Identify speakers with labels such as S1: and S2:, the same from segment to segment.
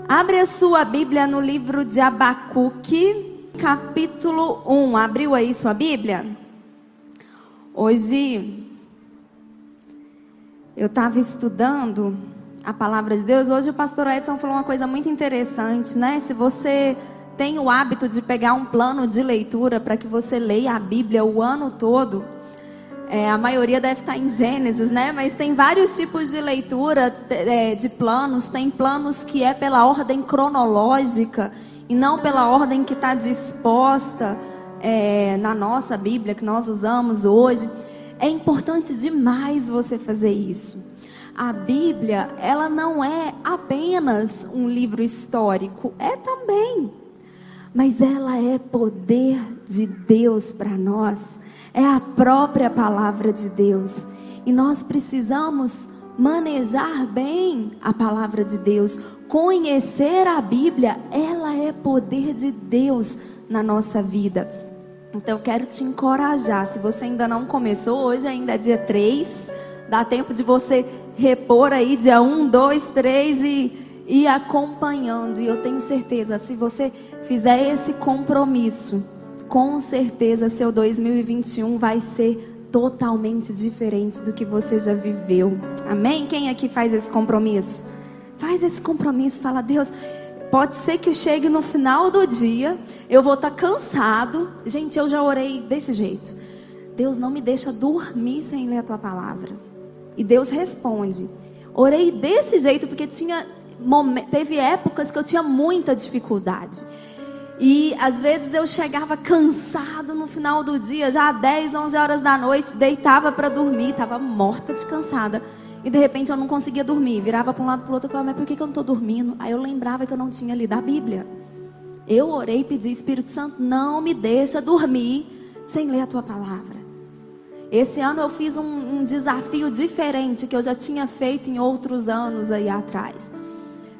S1: Abre a sua Bíblia no livro de Abacuque, capítulo 1. Abriu aí sua Bíblia? Hoje eu estava estudando a palavra de Deus. Hoje o pastor Edson falou uma coisa muito interessante, né? Se você tem o hábito de pegar um plano de leitura para que você leia a Bíblia o ano todo, a maioria deve estar em Gênesis, né? Mas tem vários tipos de leitura, de planos. Tem planos que é pela ordem cronológica e não pela ordem que está disposta na nossa Bíblia, que nós usamos hoje. É importante demais você fazer isso. A Bíblia, ela não é apenas um livro histórico, é também. Mas ela é poder de Deus para nós. É a própria palavra de Deus. E nós precisamos manejar bem a palavra de Deus. Conhecer a Bíblia, ela é poder de Deus na nossa vida. Então eu quero te encorajar. Se você ainda não começou, hoje ainda é dia 3. Dá tempo de você repor aí dia 1, 2, 3 e ir acompanhando. E eu tenho certeza, se você fizer esse compromisso, com certeza seu 2021 vai ser totalmente diferente do que você já viveu. Amém? Quem aqui faz esse compromisso? Faz esse compromisso, fala: Deus, pode ser que eu chegue no final do dia, eu vou estar cansado. Gente, eu já orei desse jeito: Deus, não me deixa dormir sem ler a tua palavra. E Deus responde. Orei desse jeito porque teve épocas que eu tinha muita dificuldade. E às vezes eu chegava cansado no final do dia, já 10, 11 horas da noite, deitava para dormir, estava morta de cansada. E de repente eu não conseguia dormir, virava para um lado para o outro e falava: mas por que eu não estou dormindo? Aí eu lembrava que eu não tinha lido a Bíblia. Eu orei e pedi: Espírito Santo, não me deixa dormir sem ler a tua palavra. Esse ano eu fiz um desafio diferente que eu já tinha feito em outros anos aí atrás.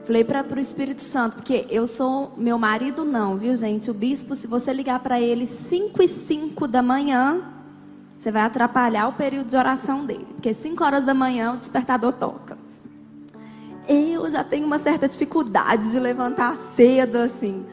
S1: Falei para o Espírito Santo, porque eu sou, meu marido não, viu gente? O bispo, se você ligar para ele 5h05 da manhã, você vai atrapalhar o período de oração dele. Porque 5 horas da manhã o despertador toca. Eu já tenho uma certa dificuldade de levantar cedo assim.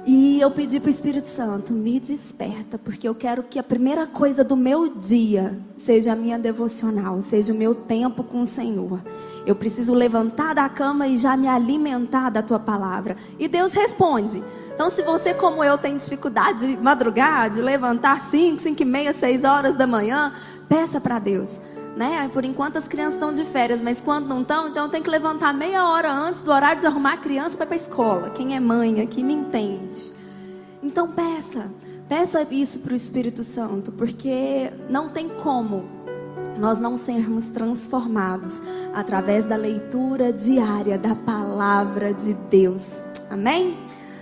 S1: E eu pedi para o Espírito Santo: me desperta, porque eu quero que a primeira coisa do meu dia seja a minha devocional, seja o meu tempo com o Senhor. Eu preciso levantar da cama e já me alimentar da tua palavra. E Deus responde. Então, se você, como eu, tem dificuldade de madrugar, de levantar 5, 5h30, 6 horas da manhã, peça para Deus, né? Por enquanto as crianças estão de férias, mas quando não estão, então tem que levantar meia hora antes do horário de arrumar a criança para ir para a escola. Quem é mãe aqui me entende. Então peça isso para o Espírito Santo, porque não tem como nós não sermos transformados através da leitura diária da palavra de Deus. Amém?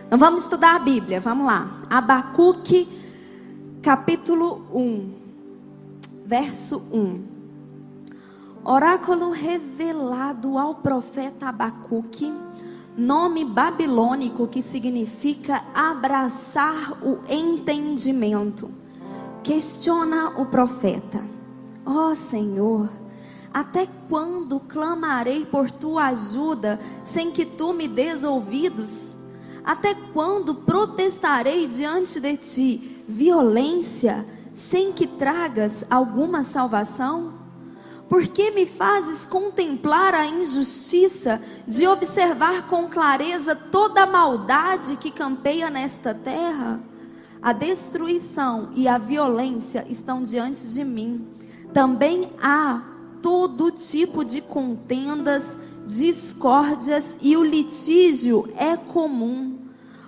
S1: Então vamos estudar a Bíblia, vamos lá. Abacuque, capítulo 1, verso 1. Oráculo revelado ao profeta Abacuque, nome babilônico que significa abraçar o entendimento. Questiona o profeta: ó Senhor, até quando clamarei por tua ajuda sem que tu me des ouvidos? Até quando protestarei diante de ti violência sem que tragas alguma salvação? Por que me fazes contemplar a injustiça, de observar com clareza toda a maldade que campeia nesta terra? A destruição e a violência estão diante de mim. Também há todo tipo de contendas, discórdias, e o litígio é comum.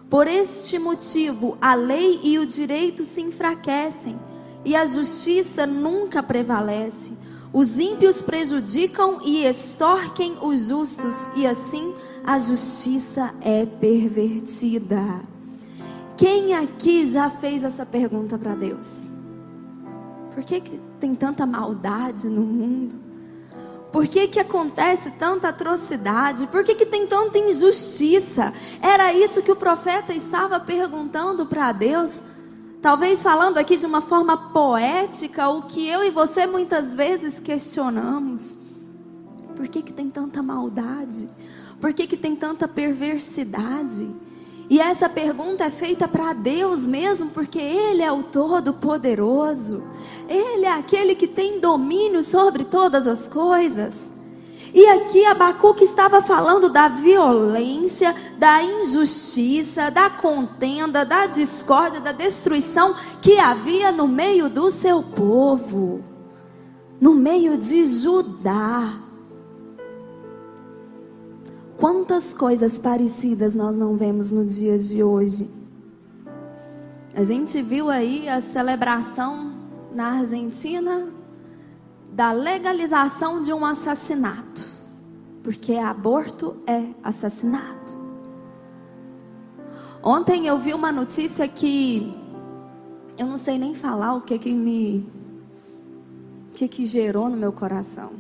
S1: Por este motivo, a lei e o direito se enfraquecem, e a justiça nunca prevalece. Os ímpios prejudicam e extorquem os justos, e assim a justiça é pervertida. Quem aqui já fez essa pergunta para Deus? Por que tem tanta maldade no mundo? Por que acontece tanta atrocidade? Por que tem tanta injustiça? Era isso que o profeta estava perguntando para Deus. Talvez falando aqui de uma forma poética, o que eu e você muitas vezes questionamos. Por que tem tanta maldade? Por que tem tanta perversidade? E essa pergunta é feita para Deus mesmo, porque Ele é o Todo-Poderoso. Ele é aquele que tem domínio sobre todas as coisas. E aqui Abacuque estava falando da violência, da injustiça, da contenda, da discórdia, da destruição que havia no meio do seu povo, no meio de Judá. Quantas coisas parecidas nós não vemos no dia de hoje? A gente viu aí a celebração na Argentina da legalização de um assassinato, porque aborto é assassinato. Ontem eu vi uma notícia que eu não sei nem falar o que gerou no meu coração.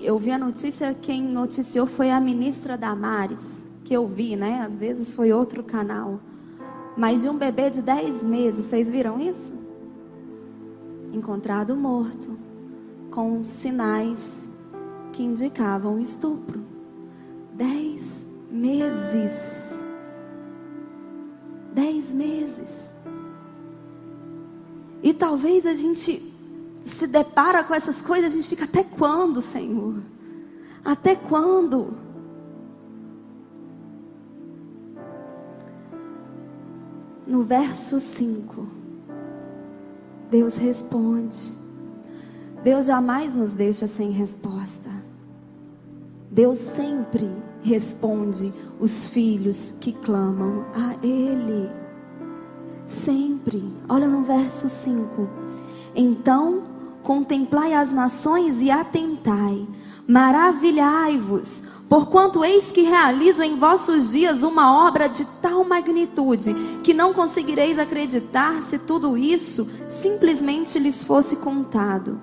S1: Eu vi a notícia, quem noticiou foi a ministra Damares, que eu vi, né? Às vezes foi outro canal. Mas de um bebê de 10 meses, vocês viram isso? Encontrado morto, com sinais que indicavam estupro. 10 meses. 10 meses. E talvez a gente se depara com essas coisas, a gente fica: até quando, Senhor? Até quando? No verso 5, Deus responde. Deus jamais nos deixa sem resposta. Deus sempre responde os filhos que clamam a Ele. Sempre. Olha no verso 5. Então contemplai as nações e atentai, maravilhai-vos, porquanto eis que realizo em vossos dias uma obra de tal magnitude, que não conseguireis acreditar se tudo isso simplesmente lhes fosse contado.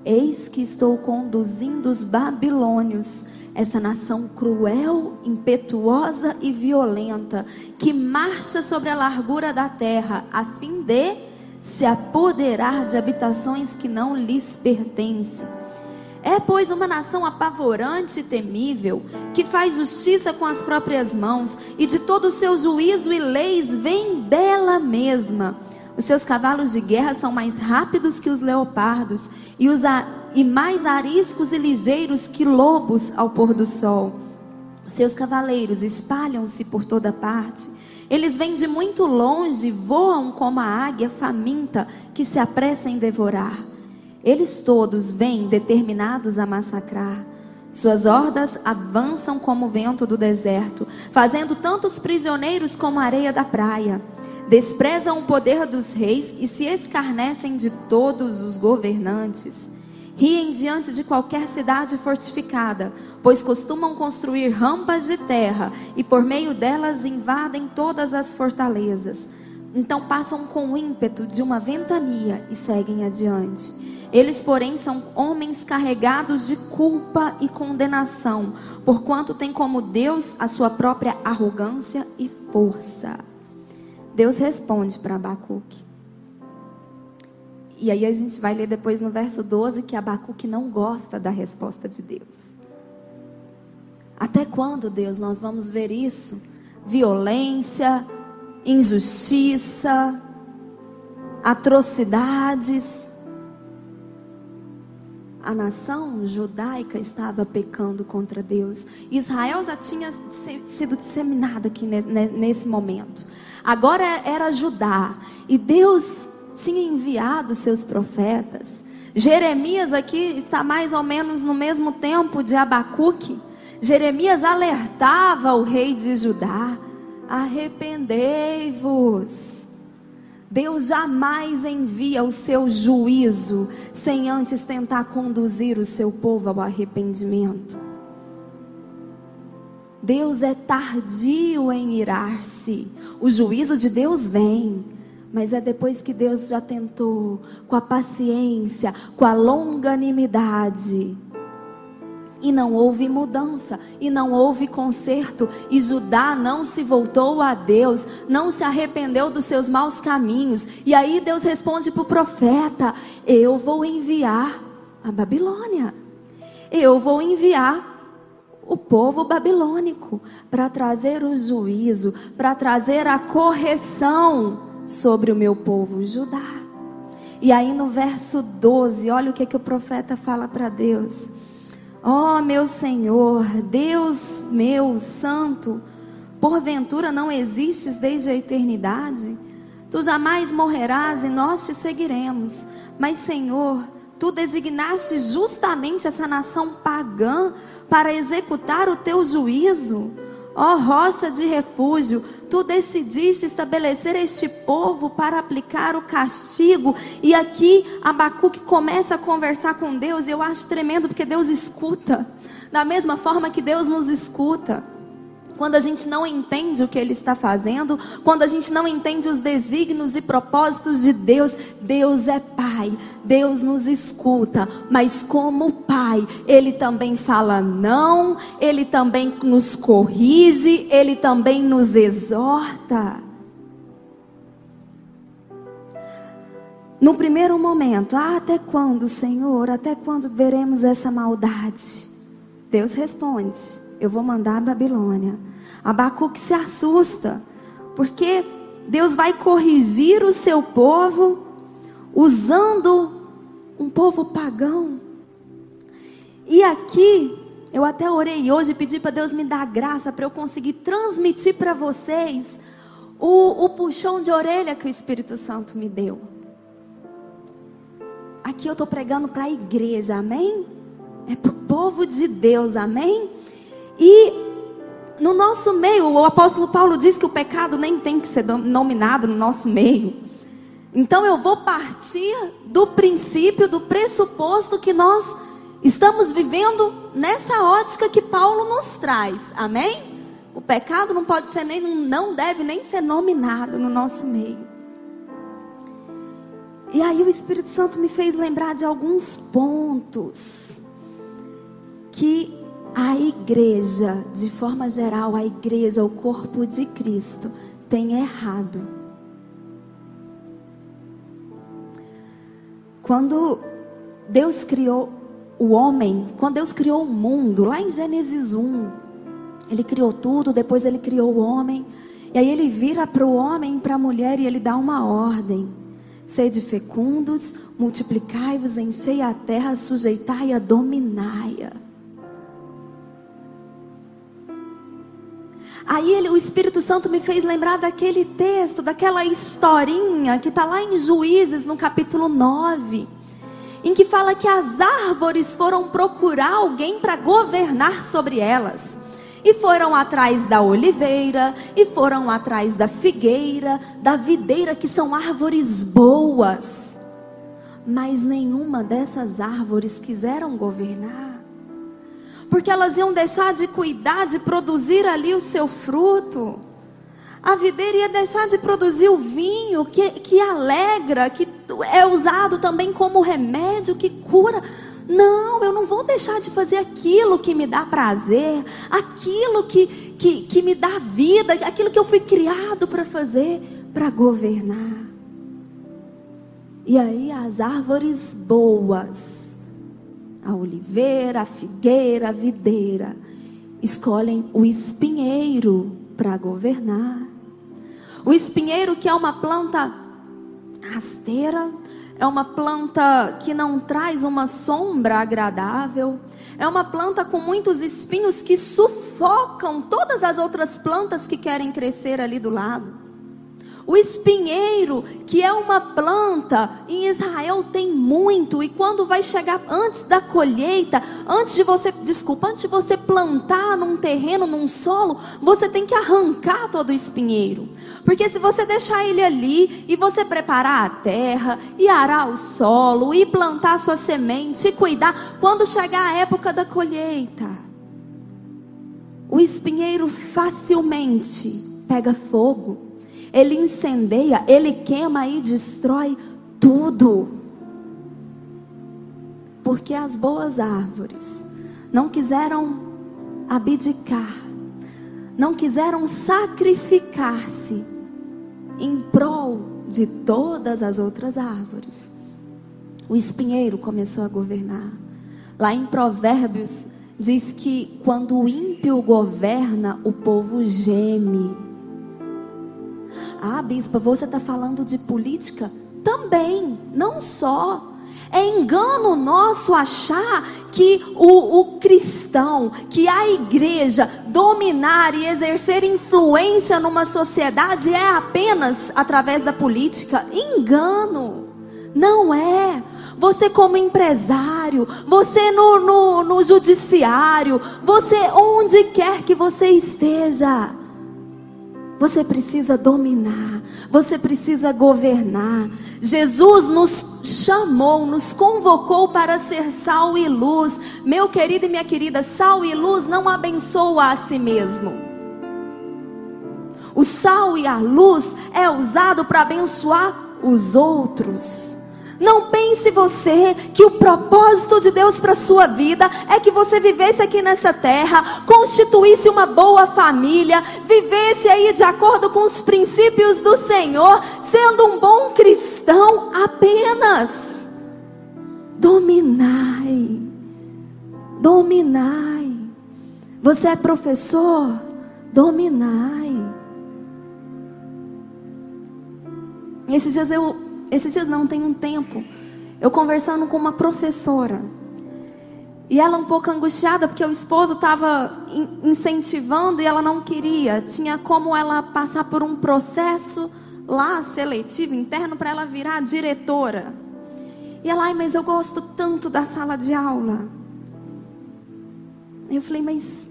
S1: Eis que estou conduzindo os babilônios, essa nação cruel, impetuosa e violenta, que marcha sobre a largura da terra, a fim de se apoderar de habitações que não lhes pertencem. É, pois, uma nação apavorante e temível, que faz justiça com as próprias mãos, e de todo o seu juízo e leis vem dela mesma. Os seus cavalos de guerra são mais rápidos que os leopardos, e mais ariscos e ligeiros que lobos ao pôr do sol. Os seus cavaleiros espalham-se por toda parte. Eles vêm de muito longe, voam como a águia faminta que se apressa em devorar. Eles todos vêm determinados a massacrar. Suas hordas avançam como o vento do deserto, fazendo tantos prisioneiros como a areia da praia. Desprezam o poder dos reis e se escarnecem de todos os governantes. Riem diante de qualquer cidade fortificada, pois costumam construir rampas de terra e por meio delas invadem todas as fortalezas. Então passam com ímpeto de uma ventania e seguem adiante. Eles, porém, são homens carregados de culpa e condenação, porquanto têm como Deus a sua própria arrogância e força. Deus responde para Abacuque. E aí a gente vai ler depois no verso 12 que Abacuque não gosta da resposta de Deus. Até quando, Deus, nós vamos ver isso? Violência, injustiça, atrocidades. A nação judaica estava pecando contra Deus. Israel já tinha sido disseminada aqui nesse momento. Agora era Judá. E Deus tinha enviado seus profetas. Jeremias aqui está mais ou menos no mesmo tempo de Abacuque. Jeremias alertava o rei de Judá: arrependei-vos. Deus jamais envia o seu juízo sem antes tentar conduzir o seu povo ao arrependimento. Deus é tardio em irar-se. O juízo de Deus vem, mas é depois que Deus já tentou, com a paciência, com a longanimidade. E não houve mudança, e não houve conserto, e Judá não se voltou a Deus, não se arrependeu dos seus maus caminhos. E aí Deus responde para o profeta: eu vou enviar a Babilônia, eu vou enviar o povo babilônico, para trazer o juízo, para trazer a correção sobre o meu povo Judá. E aí no verso 12, olha o que o profeta fala para Deus. Ó meu Senhor, Deus meu santo, porventura não existes desde a eternidade? Tu jamais morrerás e nós te seguiremos. Mas Senhor, tu designaste justamente essa nação pagã para executar o teu juízo. Ó rocha de refúgio, tu decidiste estabelecer este povo para aplicar o castigo. E aqui Abacuque começa a conversar com Deus, e eu acho tremendo porque Deus escuta, da mesma forma que Deus nos escuta. Quando a gente não entende o que Ele está fazendo, quando a gente não entende os desígnios e propósitos de Deus, Deus é Pai, Deus nos escuta, mas como Pai, Ele também fala não, Ele também nos corrige, Ele também nos exorta. No primeiro momento, até quando, Senhor, até quando veremos essa maldade? Deus responde, eu vou mandar a Babilônia. Abacuque se assusta, porque Deus vai corrigir o seu povo, usando um povo pagão. E aqui, eu até orei hoje e pedi para Deus me dar graça, para eu conseguir transmitir para vocês o puxão de orelha que o Espírito Santo me deu. Aqui eu estou pregando para a igreja, amém? É para o povo de Deus, amém? E no nosso meio, o apóstolo Paulo diz que o pecado nem tem que ser nominado no nosso meio. Então eu vou partir do princípio, do pressuposto que nós estamos vivendo nessa ótica que Paulo nos traz, amém? O pecado não pode ser não deve nem ser nominado no nosso meio. E aí o Espírito Santo me fez lembrar de alguns pontos que a igreja, de forma geral, a igreja, o corpo de Cristo, tem errado. Quando Deus criou o homem, quando Deus criou o mundo, lá em Gênesis 1, Ele criou tudo, depois Ele criou o homem, e aí Ele vira para o homem e para a mulher e Ele dá uma ordem: sede fecundos, multiplicai-vos, enchei a terra, sujeitai-a, dominai-a. Aí o Espírito Santo me fez lembrar daquele texto, daquela historinha que está lá em Juízes, no capítulo 9, em que fala que as árvores foram procurar alguém para governar sobre elas. E foram atrás da oliveira, e foram atrás da figueira, da videira, que são árvores boas. Mas nenhuma dessas árvores quiseram governar, porque elas iam deixar de cuidar, de produzir ali o seu fruto. A videira ia deixar de produzir o vinho que alegra, que é usado também como remédio, que cura. Não, eu não vou deixar de fazer aquilo que me dá prazer, aquilo que me dá vida, aquilo que eu fui criado para fazer, para governar. E aí as árvores boas, a oliveira, a figueira, a videira, escolhem o espinheiro para governar. O espinheiro, que é uma planta rasteira, é uma planta que não traz uma sombra agradável, é uma planta com muitos espinhos que sufocam todas as outras plantas que querem crescer ali do lado. O espinheiro, que é uma planta, em Israel tem muito, e quando vai chegar antes da colheita, antes de você plantar num terreno, num solo, você tem que arrancar todo o espinheiro, porque se você deixar ele ali, e você preparar a terra, e arar o solo, e plantar sua semente, e cuidar, quando chegar a época da colheita, o espinheiro facilmente pega fogo. Ele incendeia, ele queima e destrói tudo. Porque as boas árvores não quiseram abdicar, não quiseram sacrificar-se em prol de todas as outras árvores. O espinheiro começou a governar. Lá em Provérbios diz que quando o ímpio governa, o povo geme. Ah, bispa, você está falando de política? Também, não só. É engano nosso achar que o cristão, que a igreja dominar e exercer influência numa sociedade é apenas através da política. Engano, não é. Você como empresário, você no judiciário, você onde quer que você esteja, você precisa dominar, você precisa governar. Jesus nos chamou, nos convocou para ser sal e luz. Meu querido e minha querida, sal e luz não abençoa a si mesmo. O sal e a luz é usado para abençoar os outros. Não pense você que o propósito de Deus para a sua vida é que você vivesse aqui nessa terra, constituísse uma boa família, vivesse aí de acordo com os princípios do Senhor, sendo um bom cristão apenas. Dominai, dominai. Você é professor? Dominai. Esses dias não, tem um tempo, eu conversando com uma professora, e ela um pouco angustiada, porque o esposo estava incentivando e ela não queria. Tinha como ela passar por um processo lá, seletivo, interno, para ela virar diretora. E ela, mas eu gosto tanto da sala de aula. Eu falei, mas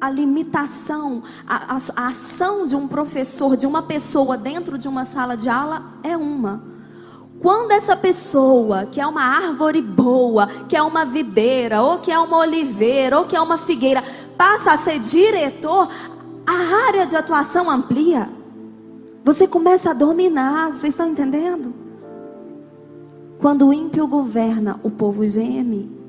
S1: a limitação, a ação de um professor, de uma pessoa dentro de uma sala de aula é uma. Quando essa pessoa, que é uma árvore boa, que é uma videira, ou que é uma oliveira, ou que é uma figueira, passa a ser diretor, a área de atuação amplia. Você começa a dominar, vocês estão entendendo? Quando o ímpio governa, o povo geme.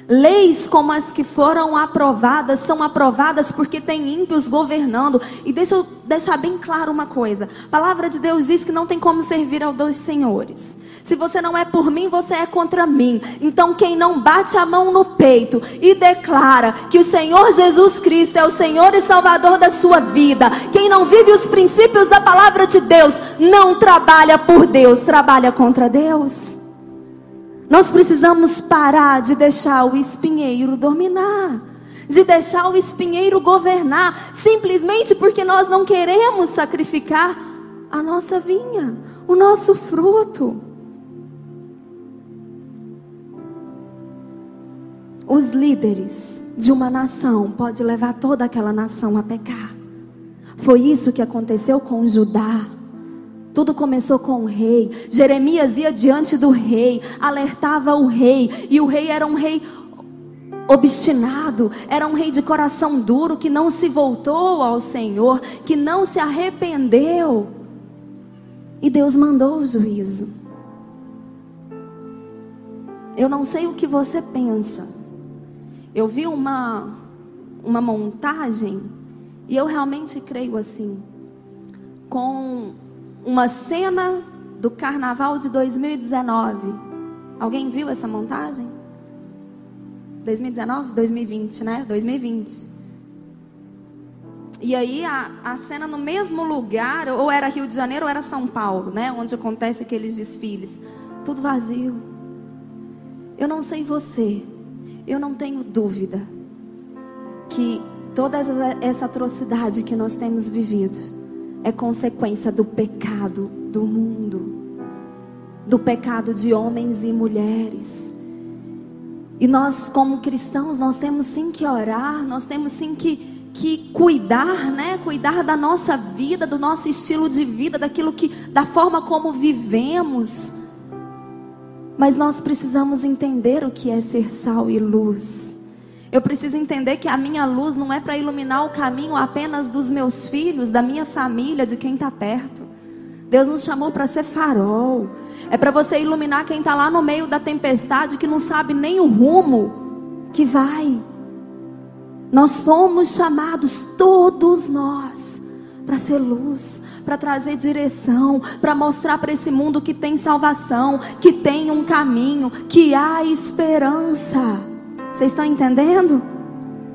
S1: Leis como as que foram aprovadas, são aprovadas porque tem ímpios governando. E deixa eu deixar bem claro uma coisa. A palavra de Deus diz que não tem como servir aos dois senhores. Se você não é por mim, você é contra mim. Então quem não bate a mão no peito e declara que o Senhor Jesus Cristo é o Senhor e Salvador da sua vida, quem não vive os princípios da palavra de Deus, não trabalha por Deus, trabalha contra Deus. Nós precisamos parar de deixar o espinheiro dominar, de deixar o espinheiro governar, simplesmente porque nós não queremos sacrificar a nossa vinha, o nosso fruto. Os líderes de uma nação podem levar toda aquela nação a pecar. Foi isso que aconteceu com Judá. Tudo começou com o rei. Jeremias ia diante do rei, alertava o rei, e o rei era um rei obstinado, era um rei de coração duro, que não se voltou ao Senhor, que não se arrependeu, e Deus mandou o juízo. Eu não sei o que você pensa. Eu vi uma montagem, e eu realmente creio assim, com uma cena do carnaval de 2019. Alguém viu essa montagem? 2019? 2020, né? 2020. E aí a cena no mesmo lugar, ou era Rio de Janeiro ou era São Paulo, né? Onde acontece aqueles desfiles. Tudo vazio. Eu não sei você, eu não tenho dúvida que toda essa atrocidade que nós temos vivido é consequência do pecado do mundo, do pecado de homens e mulheres. E nós, como cristãos, nós temos sim que orar, nós temos sim que cuidar, né? Cuidar da nossa vida, do nosso estilo de vida, da forma como vivemos. Mas nós precisamos entender o que é ser sal e luz. Eu preciso entender que a minha luz não é para iluminar o caminho apenas dos meus filhos, da minha família, de quem está perto. Deus nos chamou para ser farol. É para você iluminar quem está lá no meio da tempestade, que não sabe nem o rumo que vai. Nós fomos chamados, todos nós, para ser luz, para trazer direção, para mostrar para esse mundo que tem salvação, que tem um caminho, que há esperança. Vocês estão entendendo?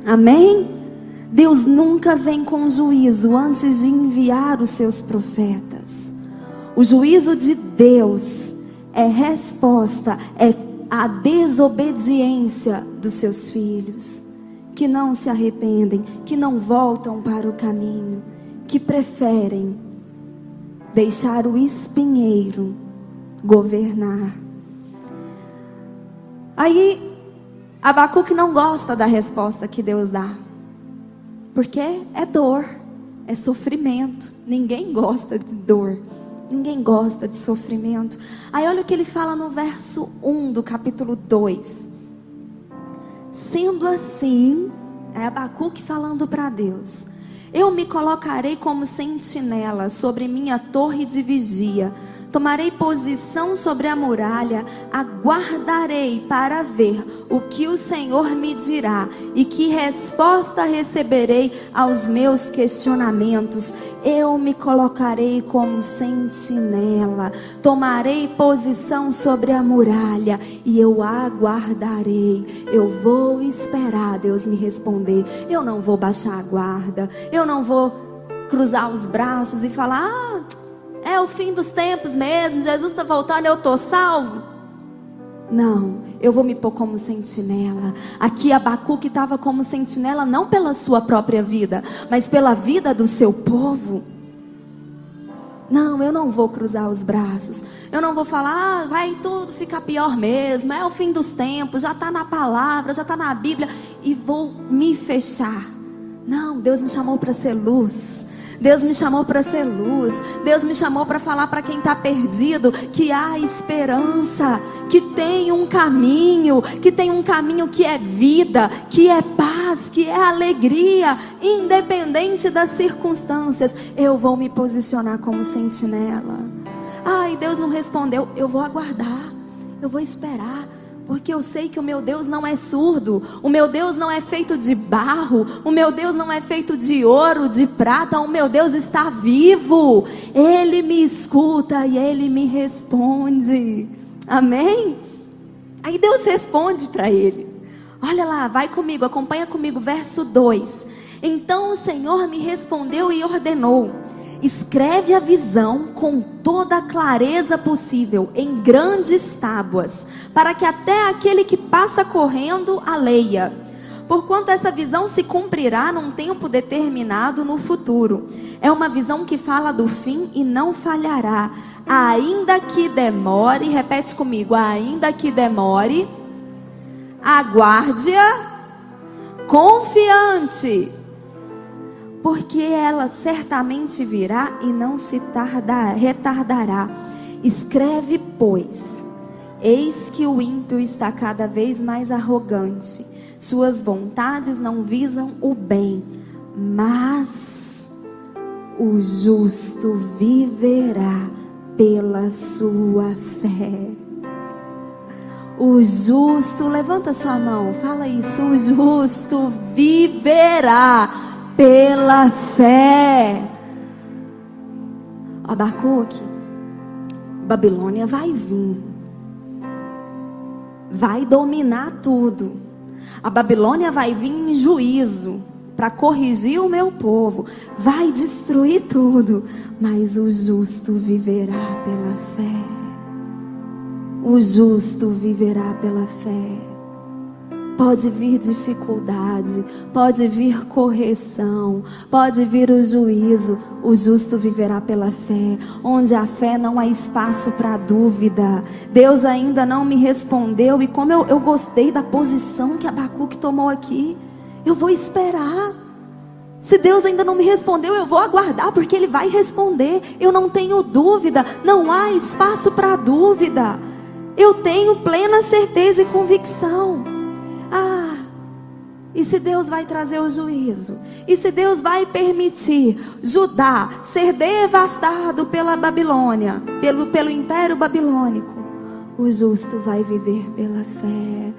S1: Amém? Deus nunca vem com juízo antes de enviar os seus profetas. O juízo de Deus é resposta, é a desobediência dos seus filhos, que não se arrependem, que não voltam para o caminho, que preferem deixar o espinheiro governar. Aí Abacuque não gosta da resposta que Deus dá, porque é dor, é sofrimento. Ninguém gosta de dor, ninguém gosta de sofrimento. Aí olha o que ele fala no verso 1 do capítulo 2. Sendo assim, é Abacuque falando para Deus: eu me colocarei como sentinela sobre minha torre de vigia, tomarei posição sobre a muralha, aguardarei para ver o que o Senhor me dirá e que resposta receberei aos meus questionamentos. Eu me colocarei como sentinela, tomarei posição sobre a muralha e eu aguardarei. Eu vou esperar Deus me responder. Eu não vou baixar a guarda, eu não vou cruzar os braços e falar: é o fim dos tempos mesmo, Jesus está voltando, eu estou salvo. Não, eu vou me pôr como sentinela. Aqui Abacuque estava como sentinela não pela sua própria vida, mas pela vida do seu povo. Não, eu não vou cruzar os braços. Eu não vou falar: vai tudo ficar pior mesmo, é o fim dos tempos, já está na palavra, já está na Bíblia, e vou me fechar. Não, Deus me chamou para ser luz. Deus me chamou para ser luz. Deus me chamou para falar para quem está perdido que há esperança, que tem um caminho, que é vida, que é paz, que é alegria, independente das circunstâncias. Eu vou me posicionar como sentinela. Ai, Deus não respondeu, eu vou aguardar, eu vou esperar. Porque eu sei que o meu Deus não é surdo, o meu Deus não é feito de barro, o meu Deus não é feito de ouro, de prata, o meu Deus está vivo. Ele me escuta e Ele me responde. Amém? Aí Deus responde para ele. Olha lá, vai comigo, acompanha comigo, verso 2. Então o Senhor me respondeu e ordenou: escreve a visão com toda a clareza possível em grandes tábuas, para que até aquele que passa correndo a leia. Porquanto essa visão se cumprirá num tempo determinado no futuro. É uma visão que fala do fim e não falhará. Ainda que demore, repete comigo, ainda que demore, aguarde-a confiante, porque ela certamente virá e não se retardará. Escreve, pois: eis que o ímpio está cada vez mais arrogante, suas vontades não visam o bem, mas o justo viverá pela sua fé. O justo, levanta sua mão, fala isso: o justo viverá pela fé. Abacuque, Babilônia vai vir, vai dominar tudo. A Babilônia vai vir em juízo para corrigir o meu povo, vai destruir tudo, mas o justo viverá pela fé. O justo viverá pela fé. Pode vir dificuldade, pode vir correção, pode vir o juízo. O justo viverá pela fé. Onde há fé não há espaço para dúvida. Deus ainda não me respondeu. E como eu gostei da posição que Abacuque tomou aqui. Eu vou esperar. Se Deus ainda não me respondeu, eu vou aguardar, porque Ele vai responder. Eu não tenho dúvida, não há espaço para dúvida. Eu tenho plena certeza e convicção. E se Deus vai trazer o juízo? E se Deus vai permitir Judá ser devastado pela Babilônia, pelo império babilônico? O justo vai viver pela fé.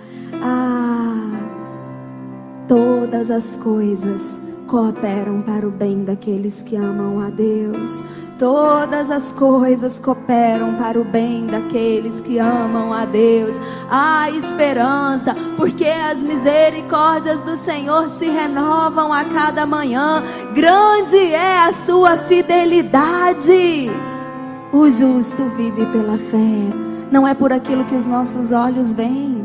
S1: Todas as coisas cooperam para o bem daqueles que amam a Deus. Todas as coisas cooperam para o bem daqueles que amam a Deus. Há esperança, porque as misericórdias do Senhor se renovam a cada manhã. Grande é a sua fidelidade. O justo vive pela fé, não é por aquilo que os nossos olhos veem.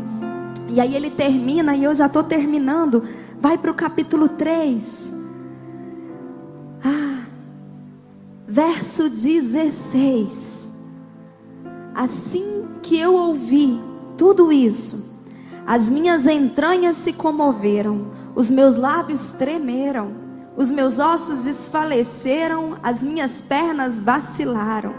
S1: E aí ele termina, e eu já estou terminando. Vai para o capítulo 3. Verso 16. Assim que eu ouvi tudo isso, as minhas entranhas se comoveram, os meus lábios tremeram, os meus ossos desfaleceram, as minhas pernas vacilaram.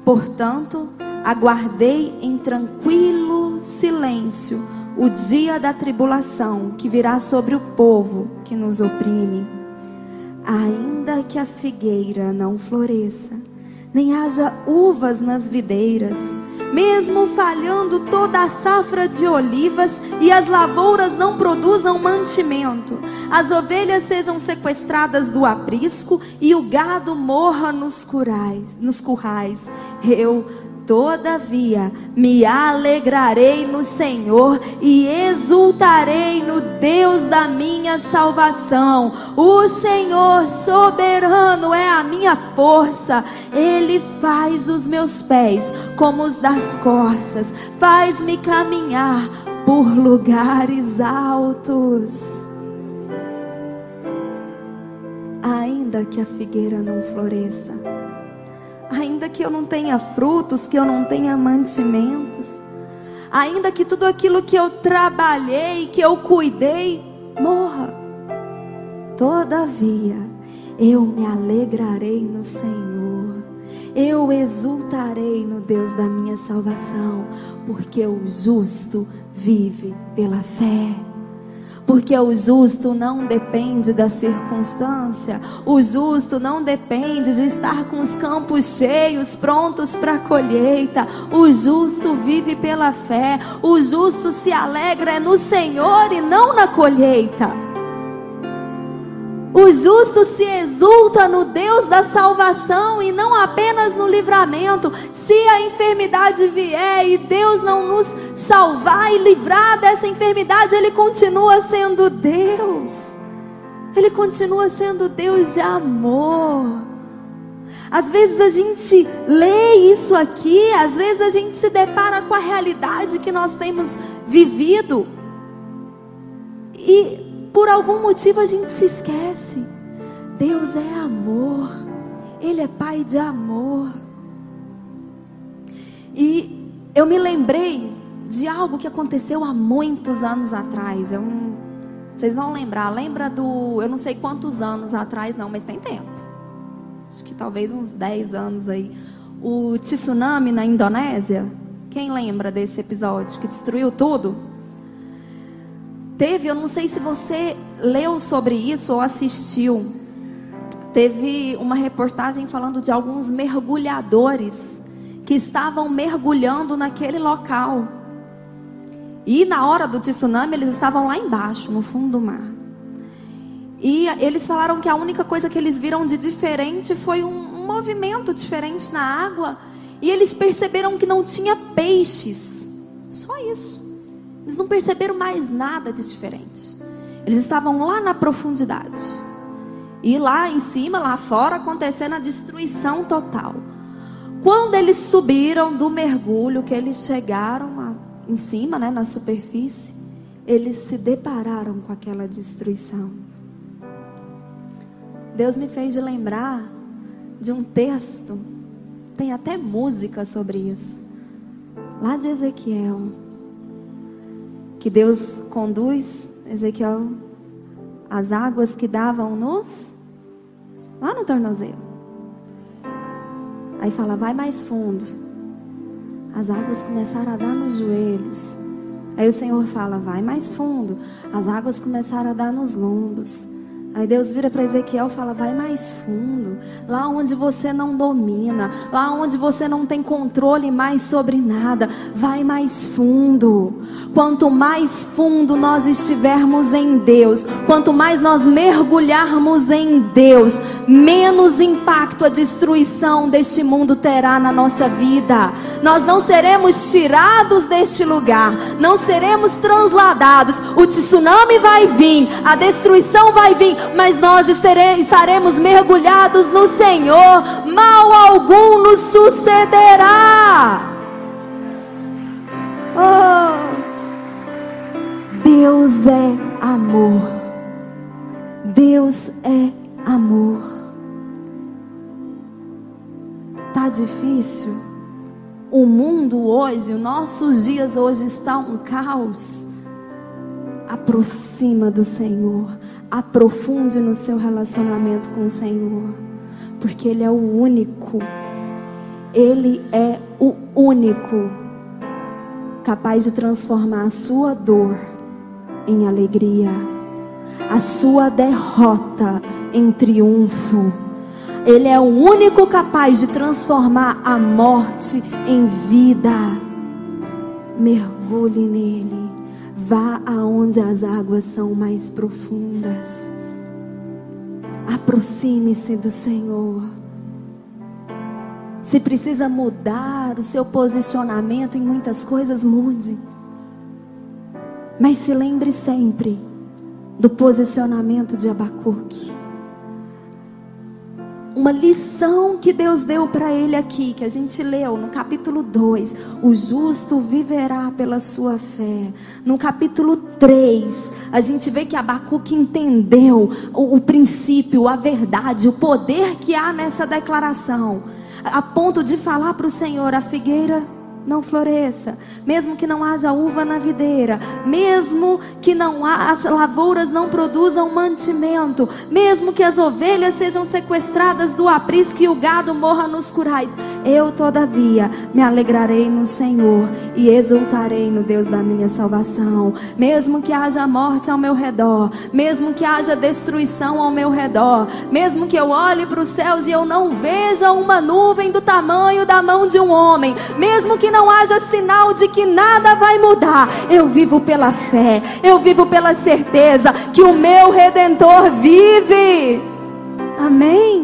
S1: Portanto, aguardei em tranquilo silêncio o dia da tribulação que virá sobre o povo que nos oprime. Ainda que a figueira não floresça, nem haja uvas nas videiras, mesmo falhando toda a safra de olivas e as lavouras não produzam mantimento, as ovelhas sejam sequestradas do aprisco e o gado morra nos currais, eu todavia me alegrarei no Senhor e exultarei no Deus da minha salvação. O Senhor soberano é a minha força. Ele faz os meus pés como os das corças, faz-me caminhar por lugares altos. Ainda que a figueira não floresça, ainda que eu não tenha frutos, que eu não tenha mantimentos, ainda que tudo aquilo que eu trabalhei, que eu cuidei, morra, todavia eu me alegrarei no Senhor, eu exultarei no Deus da minha salvação, porque o justo vive pela fé. Porque o justo não depende da circunstância, o justo não depende de estar com os campos cheios, prontos para a colheita. O justo vive pela fé, o justo se alegra no Senhor e não na colheita. O justo se exulta no Deus da salvação e não apenas no livramento. Se a enfermidade vier e Deus não nos salvar e livrar dessa enfermidade, Ele continua sendo Deus. Ele continua sendo Deus de amor. Às vezes a gente lê isso aqui, às vezes a gente se depara com a realidade que nós temos vivido e por algum motivo a gente se esquece. Deus é amor, Ele é Pai de amor. E eu me lembrei de algo que aconteceu há muitos anos atrás. Vocês vão lembrar, eu não sei quantos anos atrás não, mas tem tempo. Acho que talvez uns 10 anos aí. O tsunami na Indonésia. Quem lembra desse episódio que destruiu tudo? Eu não sei se você leu sobre isso ou assistiu. Teve uma reportagem falando de alguns mergulhadores que estavam mergulhando naquele local. E na hora do tsunami eles estavam lá embaixo, no fundo do mar. E eles falaram que a única coisa que eles viram de diferente foi um movimento diferente na água. E eles perceberam que não tinha peixes. Só isso. Eles não perceberam mais nada de diferente. Eles estavam lá na profundidade. E lá em cima, lá fora, acontecendo a destruição total. Quando eles subiram do mergulho, que eles chegaram em cima, na superfície, eles se depararam com aquela destruição. Deus me fez de lembrar de um texto, tem até música sobre isso, lá de Ezequiel. Que Deus conduz, Ezequiel, as águas que davam lá no tornozelo. Aí fala, vai mais fundo. As águas começaram a dar nos joelhos. Aí o Senhor fala, vai mais fundo. As águas começaram a dar nos lombos. Aí Deus vira para Ezequiel e fala: vai mais fundo, lá onde você não domina, lá onde você não tem controle mais sobre nada, vai mais fundo. Quanto mais fundo nós estivermos em Deus, quanto mais nós mergulharmos em Deus, menos impacto a destruição deste mundo terá na nossa vida. Nós não seremos tirados deste lugar, não seremos transladados. O tsunami vai vir, a destruição vai vir, mas nós estaremos mergulhados no Senhor. Mal algum nos sucederá. Oh, Deus é amor. Deus é amor. Tá difícil? O mundo hoje, os nossos dias hoje está um caos. Aproxima do Senhor, aprofunde no seu relacionamento com o Senhor, porque Ele é o único, Ele é o único capaz de transformar a sua dor em alegria, a sua derrota em triunfo. Ele é o único capaz de transformar a morte em vida. Mergulhe nele. Vá aonde as águas são mais profundas. Aproxime-se do Senhor. Se precisa mudar o seu posicionamento em muitas coisas, mude. Mas se lembre sempre do posicionamento de Abacuque. Uma lição que Deus deu para ele aqui, que a gente leu no capítulo 2, o justo viverá pela sua fé. No capítulo 3, a gente vê que Abacuque entendeu o princípio, a verdade, o poder que há nessa declaração, a ponto de falar para o Senhor: a figueira não floresça, mesmo que não haja uva na videira, mesmo que as lavouras não produzam mantimento, mesmo que as ovelhas sejam sequestradas do aprisco e o gado morra nos currais, eu todavia me alegrarei no Senhor e exultarei no Deus da minha salvação. Mesmo que haja morte ao meu redor, mesmo que haja destruição ao meu redor, mesmo que eu olhe para os céus e eu não veja uma nuvem do tamanho da mão de um homem, mesmo que não haja sinal de que nada vai mudar, eu vivo pela fé, eu vivo pela certeza que o meu Redentor vive. Amém.